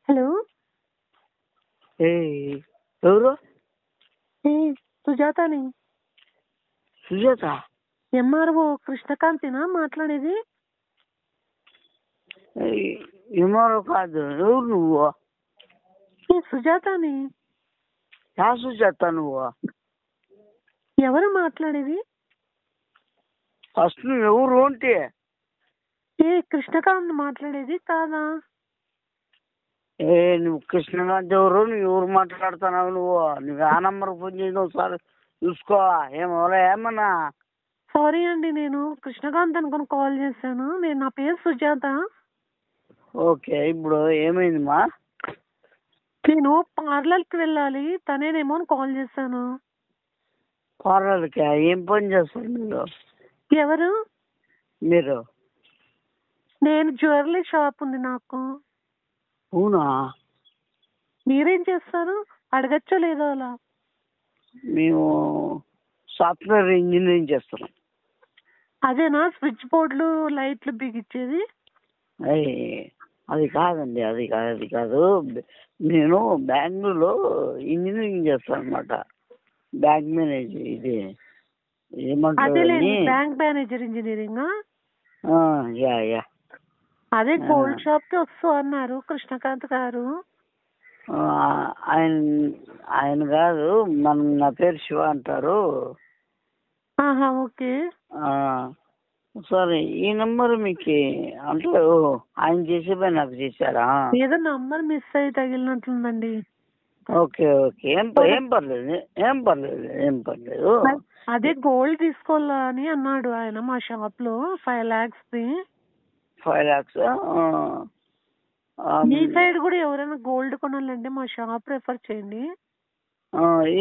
Hello. ఎవరు? సుజాతని. Sujatha? MRO కృష్ణకాంతినా మాట్లాడేది? MRO కాదు. ఎవరు నువ్వు? సుజాతని. యా సుజాత నువ్వు? ఎవరు మాట్లాడేది? ఫస్ట్ నువ్వు ఎవరు అంటే? కృష్ణకాంత్ మాట్లాడేది కాదా? నువ్వు కృష్ణకాంత్ ఎవరు? నువ్వు ఎవరు మాట్లాడుతున్నావు? నువ్వు ఆ నంబర్ ఫోన్ చేసి ఒకసారి చూసుకో. ఏమన్నా? సారీ అండి, నేను కృష్ణకాంత్ అనుకుని కాల్ చేశాను. నా పేరు సుజాత. ఓకే, ఇప్పుడు ఏమైందమ్మా? నేను పార్లర్కి వెళ్ళాలి, తనేనేమో అని కాల్ చేశాను. పార్లర్కి ఏం పని చేస్తారు మీరు? ఎవరు? మీరు? నేను జ్యువెలరీ షాప్ ఉంది నాకు. అవునా? మీరేం చేస్తారు? అడగచ్చో లేదో అలా. మేము సాఫ్ట్వేర్ ఇంజనీరింగ్ చేస్తున్నాం. అదేనా స్విచ్ బోర్డులు లైట్లు బిగించేది? అది కాదండి, అది కాదు. నేను బెంగళూరులో ఇంజనీరింగ్ చేస్తాను అనమాట. Bank manager. ఇది ఏమంటారు? Bank manager engineering. యా. అదే గోల్డ్ షాప్ కి వస్తూ అన్నారు కృష్ణకాంత్ గారు. ఆయన కాదు, నా పేరు శివ అంటారు. ఓకే. సరే, ఈ నంబర్ మీకు అంటే ఆయన చేసే పని నాకు చేశారా? ఏదో నంబర్ మిస్ అయ్యి తగిలినట్లుందండి. ఓకే. ఏం పర్లేదు. అదే గోల్డ్ తీసుకోవాలా అని అన్నాడు ఆయన మా షాప్ లో. 5 lakhs. 5 lakhs? మీ సైడ్ కూడా ఎవరైనా గోల్డ్ కొనాలంటే మా షాప్ రెఫర్ చేయండి.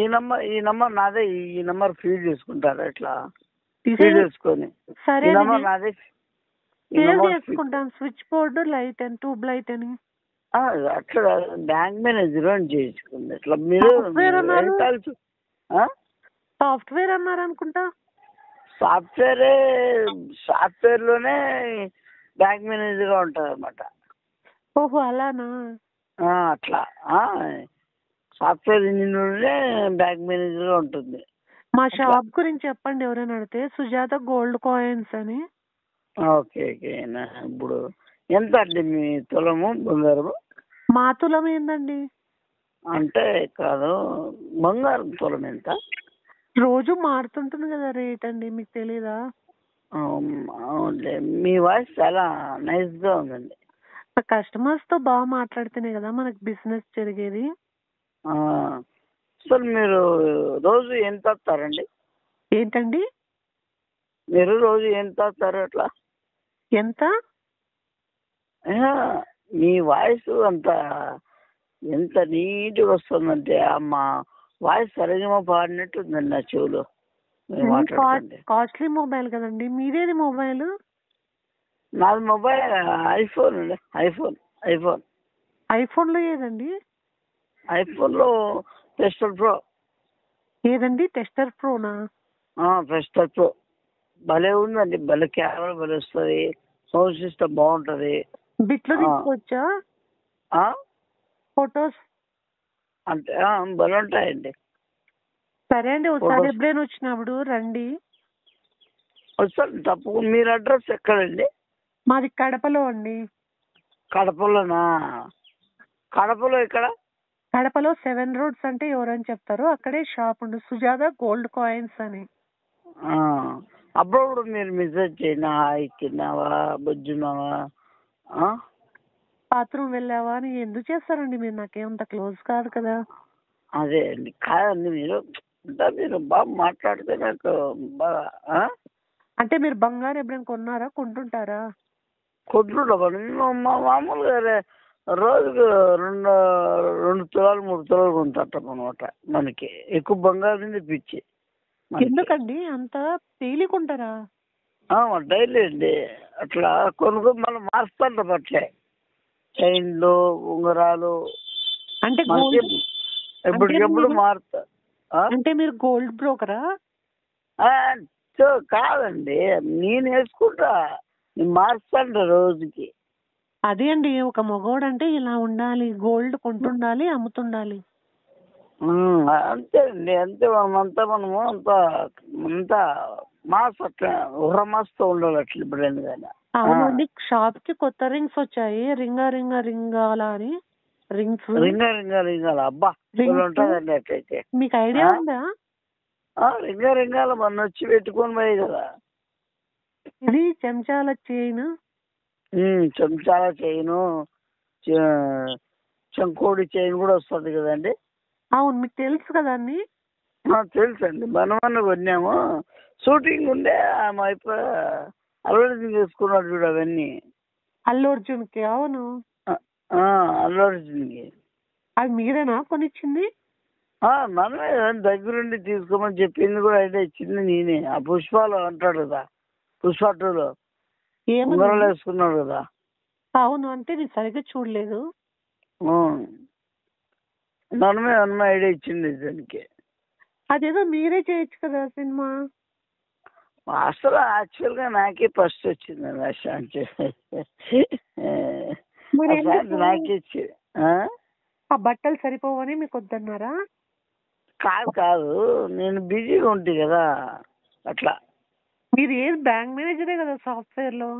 ఈ నంబర్ నాదే. ఈ నంబర్ ఫీడ్ చేసుకుంటారా? ఎట్లా ఫీడ్ చేసుకొని? సరే, నంబర్ నాదే. చేసుకుంటాను. స్విచ్ బోర్డు లైట్ అని, ట్యూబ్ లైట్ అని. అట్లా బ్యాంక్ మేనేజర్ అని చేయించుకుంది. ఇట్లా మీరు సాఫ్ట్వేర్ అన్నారు అనుకుంటా. సాఫ్ట్వేర్ లోనే బ్యాంక్ మేనేజర్ గా ఉంటారు అనమాట. ఓహో, అలానా? అట్లా సాఫ్ట్వేర్ ఇంజనీర్ బ్యాంక్ మేనేజర్ గా ఉంటుంది. మా షాప్ గురించి చెప్పండి ఎవరైనా అడిగితే. సుజాత గోల్డ్ కాయిన్స్ అని. ఓకే. ఇప్పుడు ఎంత అండి మీ తులము బంగారము? మా తులం ఏందండి? అంటే కాదు, బంగారం తులం ఎంత? రోజు మారుతుంటుంది కదా రేట్ అండి, మీకు తెలీదా? అవునులే. మీ వాయిస్ చాలా నైస్ గా ఉందండి. కస్టమర్స్ తో బాగా మాట్లాడితేనే కదా మనకు బిజినెస్ జరిగేది. సార్, మీరు రోజు ఎంత వస్తారండి? ఏంటండి? మీరు రోజు ఎంత వస్తారు? అట్లా ఎంత? మీ వాయిస్ ఎంత నీట్గా వస్తుందంటే మా వాయిస్ సరిగా పాడినట్టు ఉందండి నా చెవులో. కాస్ట్లీ మొబైల్ కదండి. మీదేది మొబైల్? నాది మొబైల్ ఐఫోన్ అండి. ఐఫోన్ లో ఏదండి? ఐఫోన్ లో టెస్టర్ ప్రో. ఏదండి? టెస్టర్ ప్రోనా? టెస్టర్ ప్రో భలే ఉందండి. భలే కెమెరా భలే వస్తుంది. సౌండ్ సిస్టమ్ బాగుంటది. బిట్లో తీసుకోవచ్చా ఫొటోస్? అంటే భలే ఉంటాయండి. సరే అండి, ఒకసారి ఎప్పుడైనా వచ్చినప్పుడు రండి. వస్తాను తప్పకుండా. మీరు అడ్రస్ ఎక్కడండి? మాది కడపలో అండి. కడపలోనా? కడపలో ఎక్కడ? కడపలో 7 roads అంటే ఎవరని చెప్తారు, అక్కడే షాప్ ఉంది, సుజాత గోల్డ్ కాయిన్స్ అని. అప్పుడు మీరు మెసేజ్ చేయండి. హాయ్, తిన్నావా, బొజ్జున్నావా, బాత్రూమ్ వెళ్ళావా అని ఎందుకు చేస్తారండి మీరు? నాకేమంత క్లోజ్ కాదు కదా. అదే అండి. కాదండి, మీరు బాగా మాట్లాడితే నాకు బాగా. అంటే మీరు బంగారం ఎప్పుడైనా కొన్నారా, కొంటుంటారా? కొంటుంటాం. మామూలుగా రోజుకు 2 తులాలు 3 తులాలు కొంటుంటాం అనమాట. మనకి ఎక్కువ బంగారం పిచ్చి. ఎందుకండి అంత తేలికుంటారా? డైలీ అండి. అట్లా కొనుక్కొని మనం మార్చుతుంటాం అట్లే. చైన్లు, ఉంగరాలు అంటే ఎప్పటికెప్పుడు మారుతా. అంటే మీరు గోల్డ్ బ్రోకరా? కాదండి, నేను వేసుకుంటా. నేను మార్చుతాంట రోజుకి. అదే అండి, ఒక మగోడంటే ఇలా ఉండాలి, గోల్డ్ కొంటుండాలి, అమ్ముతుండాలి. అంతే అండి, అంతే. మనము అంతా మాస్ అట్లా ఉర్రమాస్తో ఉండాలి అట్లా ఇప్పుడు ఎందుకైనా. అవునండి, షాప్ కి కొత్త రింగ్స్ వచ్చాయి, రింగాల అని రింగ్స్. రింగాల అబ్బా ఉంటుందండి అట్లయితే. మీకు ఐడియా ఉందా? రింగాల మొన్న వచ్చి పెట్టుకొని పోయి కదా. ఇది చెంచాల చైన్, చెంచాల చైను, చెంకోడి చైన్ కూడా వస్తుంది కదండి. అవును, మీకు తెలుసు కదా అన్ని. తెలుసు అండి, మనం కొన్నాము. షూటింగ్ ఉండే మా ఇప్పుడు అల్లు అర్జున్ చేసుకున్నాడు చూడు అవన్నీ. అల్లు అర్జున్కి? అవును. అల్లు అర్జున్కి. అది మీరేనా కొనిచ్చింది? మనమే దగ్గరుండి తీసుకోమని చెప్పింది కూడా ఐడియా ఇచ్చింది నేనే. ఆ పుష్పాలు అంటాడు కదా, పుష్ప 2లో ఉంగరాలు వేసుకున్నాడు కదా. అవును, అంటే నేను సరిగ్గా చూడలేదు. మనమే ఐడియా ఇచ్చింది దానికి. అదేదో మీరే చేయొచ్చు కదా సినిమా. అసలు యాక్చువల్గా నాకే ఫస్ట్ వచ్చింది నాకే ఇచ్చి. ఆ బట్టలు సరిపోవని మీకు వద్దన్నారా? కాదు, నేను బిజీగా ఉంటుంది కదా అట్లా. మీరు ఏది బ్యాంక్ మేనేజరే కదా సాఫ్ట్వేర్ లో?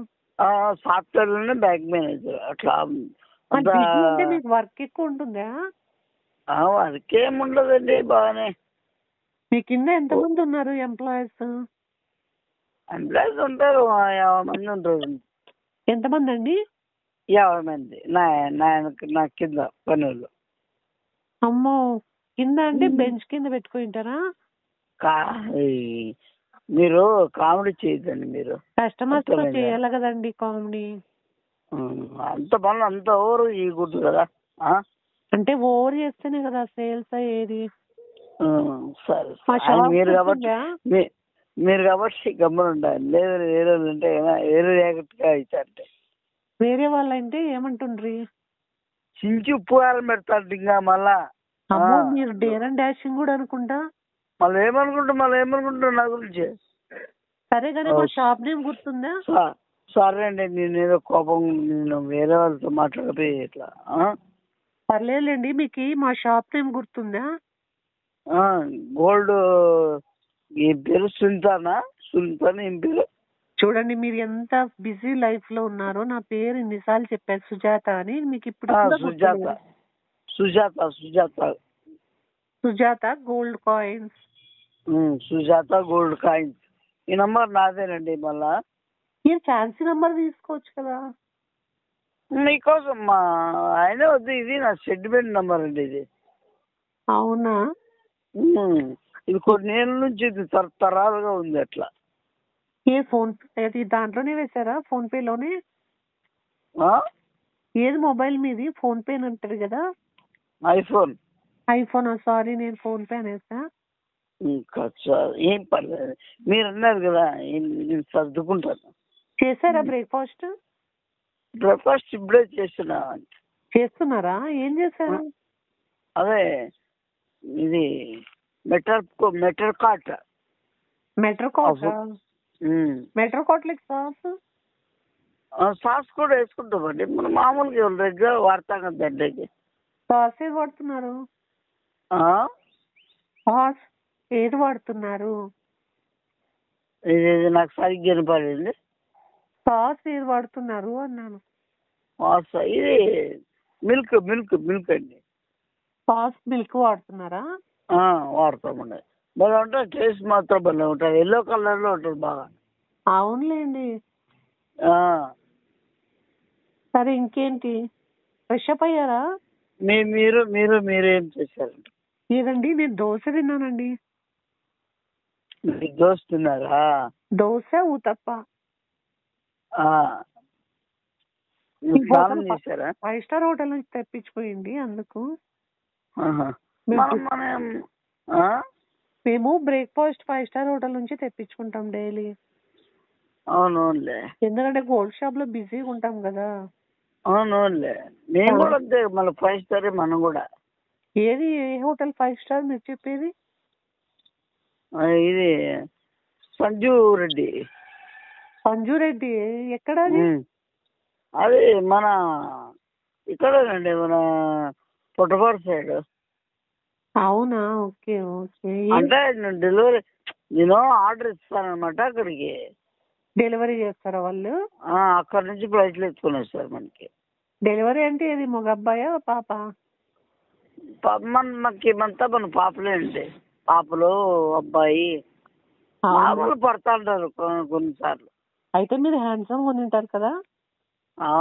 సాఫ్ట్వేర్ లోనే బ్యాంక్ మేనేజర్ అట్లా. అంటే మీకు వర్క్ ఎక్కువ ఉంటుందా? వర్క్ ఏముండదండి, బాగానే. మీ కింద ఎంతమంది ఉన్నారు ఎంప్లాయీస్? ఎంప్లాయీస్ ఉంటారు 50 మంది ఉంటారు. ఎంతమంది అండి? 50 మంది నా కింద పనులు. అమ్మో, కింద అంటే బెంచ్ కింద పెట్టుకుంటారా? మీరు కామెడీ చేయొద్దండి. మీరు కస్టమర్స్ తో చేయాలి కదండి కామెడీ. అంత పనులు అంత ఓవర్ చేయకూడదు కదా. అంటే ఓవర్ చేస్తేనే కదా సేల్స్ అయ్యేది. సరే, మీరు కాబట్టి గమ్మున ఉండాలి. లేదు వేరే వాళ్ళు అంటే వేరే జాగ్రత్తగా అవుతారంటే. వేరే వాళ్ళు అంటే ఏమంటుండ్రి? చించి ఉప్పు కారం పెడతారు ఇంకా మళ్ళా. మీరు డేర్ అండ్ డాషింగ్ కూడా అనుకుంటా. మళ్ళీ ఏమనుకుంటారు నా గురించి? సరే కానీ మా షాప్ నేమ్ గుర్తుందా? సరే అండి, నేను ఏదో కోపం, నేను వేరే వాళ్ళతో మాట్లాడిపోయి ఇట్లా. పర్లేదులేండి, మీకు మా షాప్ నేమ్ గుర్తుందా? గోల్డ్ ఏం పేరు? సుల్తానా ఏం పేరు? చూడండి, మీరు ఎంత బిజీ లైఫ్ లో ఉన్నారో. నా పేరు ఇన్నిసార్లు చెప్పారు, సుజాత అని. మీకు ఇప్పుడు Sujatha gold coins. Sujatha gold coins. ఈ నంబర్ నాదేనండి. మళ్ళా మీరు ఫ్యాన్సీ నంబర్ తీసుకోవచ్చు కదా. మీకోసం ఆయన వద్దు, ఇది నా సెంటిమెంట్ నంబర్ అండి ఇది. అవునా? ఇది కొన్ని ఏళ్ళ నుంచి ఇది తరతరాలుగా ఉంది అట్లా. ఏ ఫోన్ దాంట్లోనే వేసారా? ఫోన్ పేలోనే? ఏది మొబైల్ మీది? ఫోన్ పే అంటారు కదా. ఐఫోన్. సారీ, నేను ఫోన్ పే అనేసా. ఏం పర్లేదు, మీరు అన్నారు కదా, నేను సర్దుకుంటాను. చేశారా బ్రేక్ఫాస్ట్? ఇప్పుడే చేస్తున్నా. చేస్తున్నారా? ఏం చేశారు? అదే ఇది మెటర్ కాట్ సాస్ కూడా వేసుకుంటామండి. మనం మామూలుగా రెగ్యులర్ వాడతాం కదా దాంట్లోకి. సాస్ ఏది వాడుతున్నారు? సాస్ ఏది వాడుతున్నారు? ఇది నాకు సరిగ్గా వినపడేది. సాస్ ఏది వాడుతున్నారు అన్నాను. ఇది మిల్క్ అండి. సాస్ మిల్క్ వాడుతున్నారా? వాడతామండి. బాగా ఉంటుంది, టేస్ట్ మాత్రం బాగా ఉంటుంది. ఎల్లో కలర్ లో ఉంటుంది బాగా. అవునులేండి. సరే, ఇంకేంటి? ఫ్రెష్ అప్ అయ్యారా? మీరేం చేశారండి? లేదండి, నేను దోశ తిన్నానండి. దోశ తిన్నారా? దోశ ఊతప్ప. స్నానం చేశారా? 5 స్టార్ హోటల్ నుంచి తెప్పించిపోయింది అందుకు. మేము బ్రేక్ఫాస్ట్ 5 స్టార్ హోటల్ నుంచి తెప్పించుకుంటాం డైలీ. అవునవునులే, ఎందుకంటే గోల్డ్ షాప్ లో బిజీగా ఉంటాం కదా. అవునవునులే, నేను కూడా అంతే. మళ్ళీ 5 స్టార్ మనం కూడా. ఏది? ఏ హోటల్ 5 స్టార్ మీరు చెప్పేది? ఇది సంజు రెడ్డి. ఎక్కడ? అది మన ఇక్కడేనండి, మన పుట్టపాడు సైడ్. అవునా? Okay okay. అంటే నేను ఆర్డర్ ఇస్తానమాట అక్కడికి. డెలివరీ చేస్తారా వాళ్ళు? అక్కడ నుంచి ఫ్లైట్లు ఎత్తుకొని వస్తారు మనకి. డెలివరీ అంటే ఇది మగ అబ్బాయా పాప? మనకేమంతా మన పాపలే అండి. పాపలు అబ్బాయి మామూలు పడతా ఉంటారు కొన్నిసార్లు. అయితే మీరు హ్యాండ్సమ్ ఉంటారు కదా? ఆ?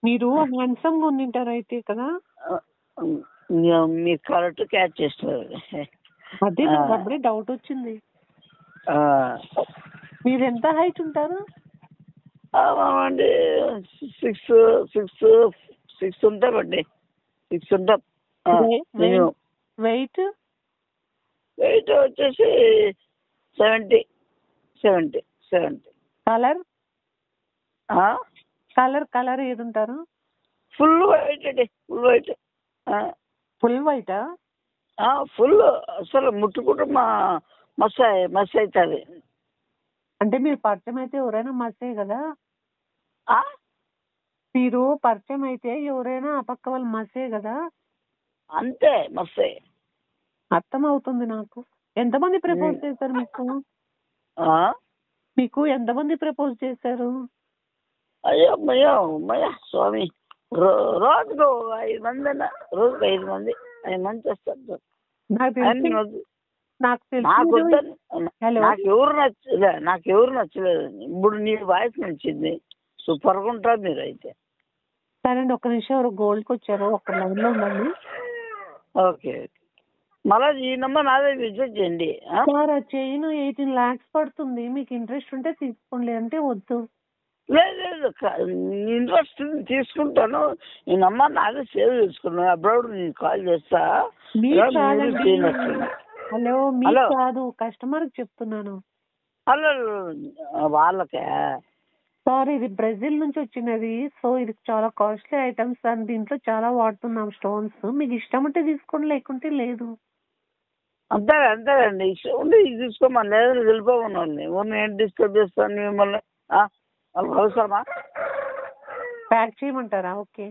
మీరు హ్యాండ్సమ్ ఉంటారు అయితే కదా? మీరు కరెక్ట్ క్యాచ్ చేస్తారు. అదే నాకు అప్పుడే డౌట్ వచ్చింది. మీరు ఎంత హైట్ ఉంటారు? అండి 6 ఉంటామండి. 6 ఉంటాం. వెయిట్ వచ్చేసి 70. కలర్ కలర్ ఏది ఉంటారు? ఫుల్ వైట్ అండి. ఫుల్ వైటా? ఫుల్ అసలు ముట్టుకుంటే మస్తు అవుతుంది. అంటే మీరు పరిచయం అయితే ఎవరైనా మసే కదా? మీరు పరిచయం అయితే ఎవరైనా ఆ పక్క వాళ్ళు మసే కదా? అంతే, మస్తే. అర్థం అవుతుంది నాకు. ఎంతమంది ప్రపోజ్ చేశారు మీకు? మీకు ఎంతమంది ప్రపోజ్ చేశారు? అయ్యో స్వామి, రోజుకు 5 మంది అన్న. రోజుకు 5 మంది చేస్తారు. నాకెవరు నచ్చలేదు. ఇప్పుడు నీ వాయిస్ నచ్చింది. సూపర్ గా ఉంటారు మీరు అయితే. సరే అండి, ఒక్క నిమిషం. ఎవరు గోల్డ్కి వచ్చారు, ఒక్క లైన్ లో ఉండండి. ఓకే. మళ్ళీ ఈ నెంబర్ నాదే విజిట్ చేయండి. సార్ ఆ చైన్ 18 lakhs పడుతుంది. మీకు ఇంట్రెస్ట్ ఉంటే తీసుకోండి, అంటే వద్దు. లేదు, ఇంట్రెస్ట్ తీసుకుంటాను. ఈ నెంబర్ నాదే సేవ్ చేసుకున్నాను. అబ్రాడ్ నేను కాల్ చేస్తా. హలో, మీకు కాదు, కస్టమర్ చెప్తున్నాను. హలో, వాళ్ళకే. సార్ ఇది బ్రెజిల్ నుంచి వచ్చినది. సో ఇది చాలా కాస్ట్లీ ఐటమ్స్ అండ్ దీంట్లో చాలా వాడుతున్నాం స్టోన్స్. మీకు ఇష్టం ఉంటే తీసుకోండి, లేకుంటే లేదు. అంతేనండి. ఇష్టం ఉంటే ఇది తీసుకోమని, లేదు వెళ్ళిపోమని. నేను డిస్టర్బ్ చేస్తాను మిమ్మల్ని. అవసరమా? ప్యాక్ చేయమంటారా? ఓకే,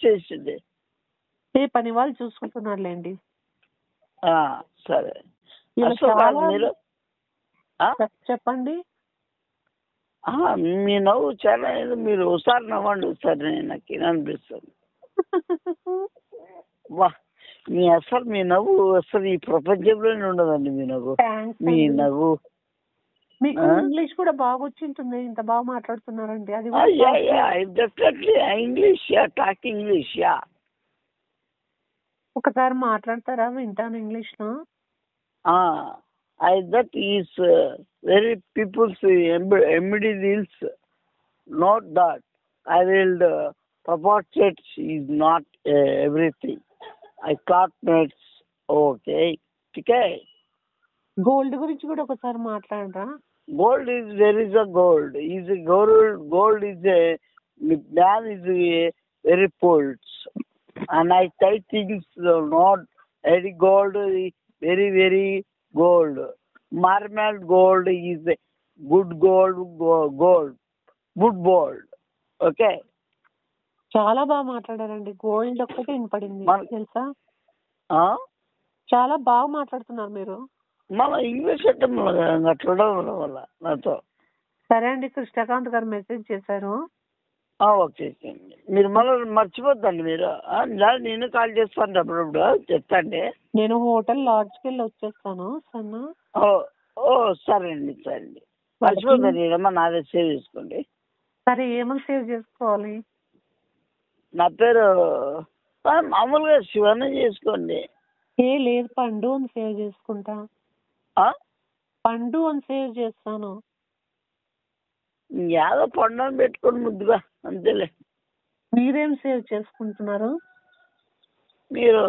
చేసింది. పని వాళ్ళు చూసుకుంటున్నారులేండి. సరే. మీరు చెప్పండి. మీ నవ్వు చాలా, మీరు ఒకసారి నవ్వండి, ఒకసారి నాకు అనిపిస్తుంది. వా, మీ నవ్వు అసలు ఈ ప్రపంచంలోనే ఉండదండి. మీ నవ్వు. మీకు ఇంగ్లీష్ కూడా బాగా వచ్చింటుంది, ఇంత బాగా మాట్లాడుతున్నారండి. అది డెఫినెట్లీ ఇంగ్లీష్, టాక్ ఇంగ్లీష్. ఒకసారి మాట్లాడతారా? వింటాను ఇంగ్లీష్ లో. that is very people's MD deals. Not that I will propagate is not everything. I thought that's okay. Gold గురించి కూడా ఒకసారి మాట్లాడరా? Gold is, there is a gold. Gold is a man is very poor, and I say things not very gold, very very gold. Marmal gold is good gold. Good gold. Okay. చాలా బాగా మాట్లాడారండి. Gold ఒక్కటే వినపడింది, తెలుసా? చాలా బాగా మాట్లాడుతున్నారు మీరు. మన ఇంగ్లీష్ అట్లా వల్ల నాతో. సరే అండి, కృష్ణకాంత్ గారు మెసేజ్ చేశారు. ఓకే. మీరు మళ్ళీ మర్చిపోద్దండి. మీరు నేను కాల్ చేస్తాను అప్పుడప్పుడు, చెప్తాండి. నేను హోటల్ లాడ్జ్కి వెళ్ళి వచ్చేస్తాను. సన్నా. సరే అండి. మర్చిపోద్దండి. ఏమన్నా నాదే సేవ్ చేసుకోండి. సరే, ఏమని సేవ్ చేసుకోవాలి? నా పేరు మామూలుగా శివనే చేసుకోండి. లేదు, పండు అని సేవ్ చేసుకుంటా. పండు అని సేవ్ చేస్తాను. ఏదో పండు అని పెట్టుకోండి ముద్దుగా, అంతేలే. మీరేం సేవ్ చేసుకుంటున్నారు? మీరు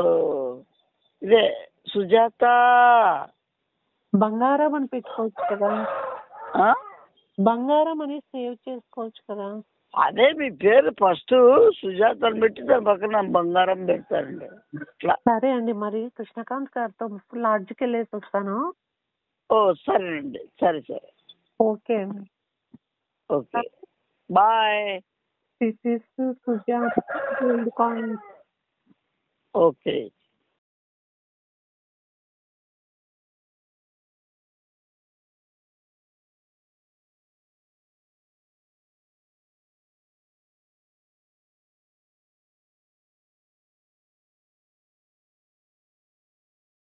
ఇదే సుజాత బంగారం అని పెట్టుకోవచ్చు కదా. బంగారం అని సేవ్ చేసుకోవచ్చు కదా. అదే మీ పేరు ఫస్ట్ సుజాత అని పెట్టి దాని పక్కన బంగారం పెడతారండి. సరే అండి, మరి కృష్ణకాంత్ గారితో లాడ్జ్కి వెళ్ళేసి వస్తాను. సరేనండి. సరే. ఓకే అండి. Okay. Bye. This is Sujata Gold Coins. Okay.